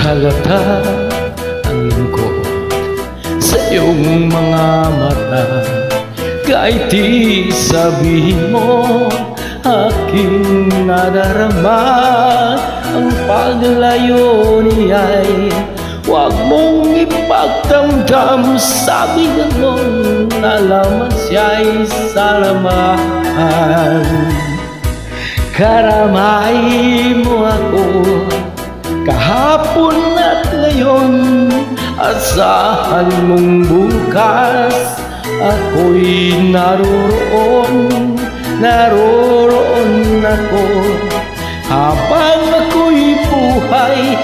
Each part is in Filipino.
Halata ang lungkot sa iyong mga mata, kahit di sabihin mo, aking nadarama. Ang paglayo niya'y huwag mong ipagdamdam. Sabi ganon na lamang siya'y salamahan. Karamay mo ako kahapon at ngayon, asahan mong bukas ako'y naroroon. Naroroon ako habang ako'y buhay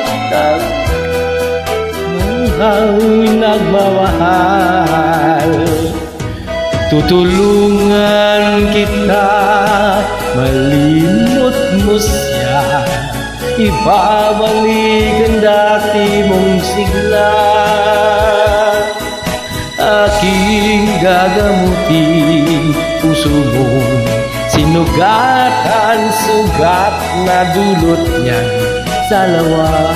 hanggang nagmamahal. Tutulungan kita, malimot mo siya, ibabalik ang dati mong sigla. Aking gagamutin puso mong sinugatan, sugat na dulot niyang salawan.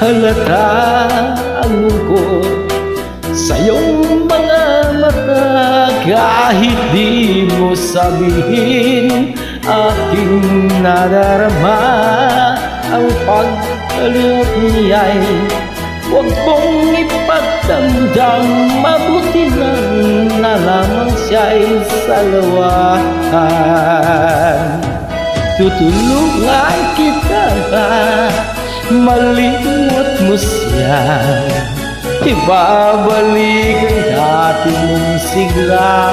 Halata ang lungkot sa iyong mga mata, kahit di mo sabihin, aking nadarama. Ang pagkalot niya'y huwag mong ipagdamdam. Mabuti na lamang siya'y salawahan. Tutulungan kita, malimot mo siya, ibabalik ang dati mong sigla.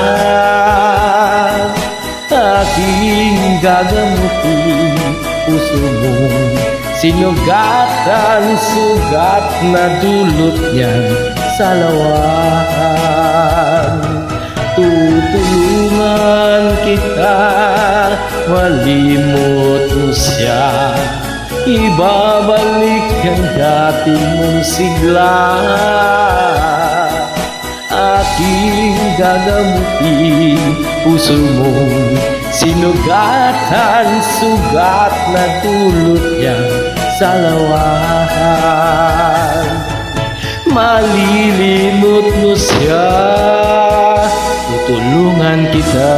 Aking gagamutin puso mong sinugatan, sugat na dulot niyang salawan. Tutulungan kita, malimot mo siya, ibabalik ang dati mong sigla. Aking gagamutin puso mong sinugatan, sugat na dulot niyang salawan. Malilimot mo siya, tutulungan kita.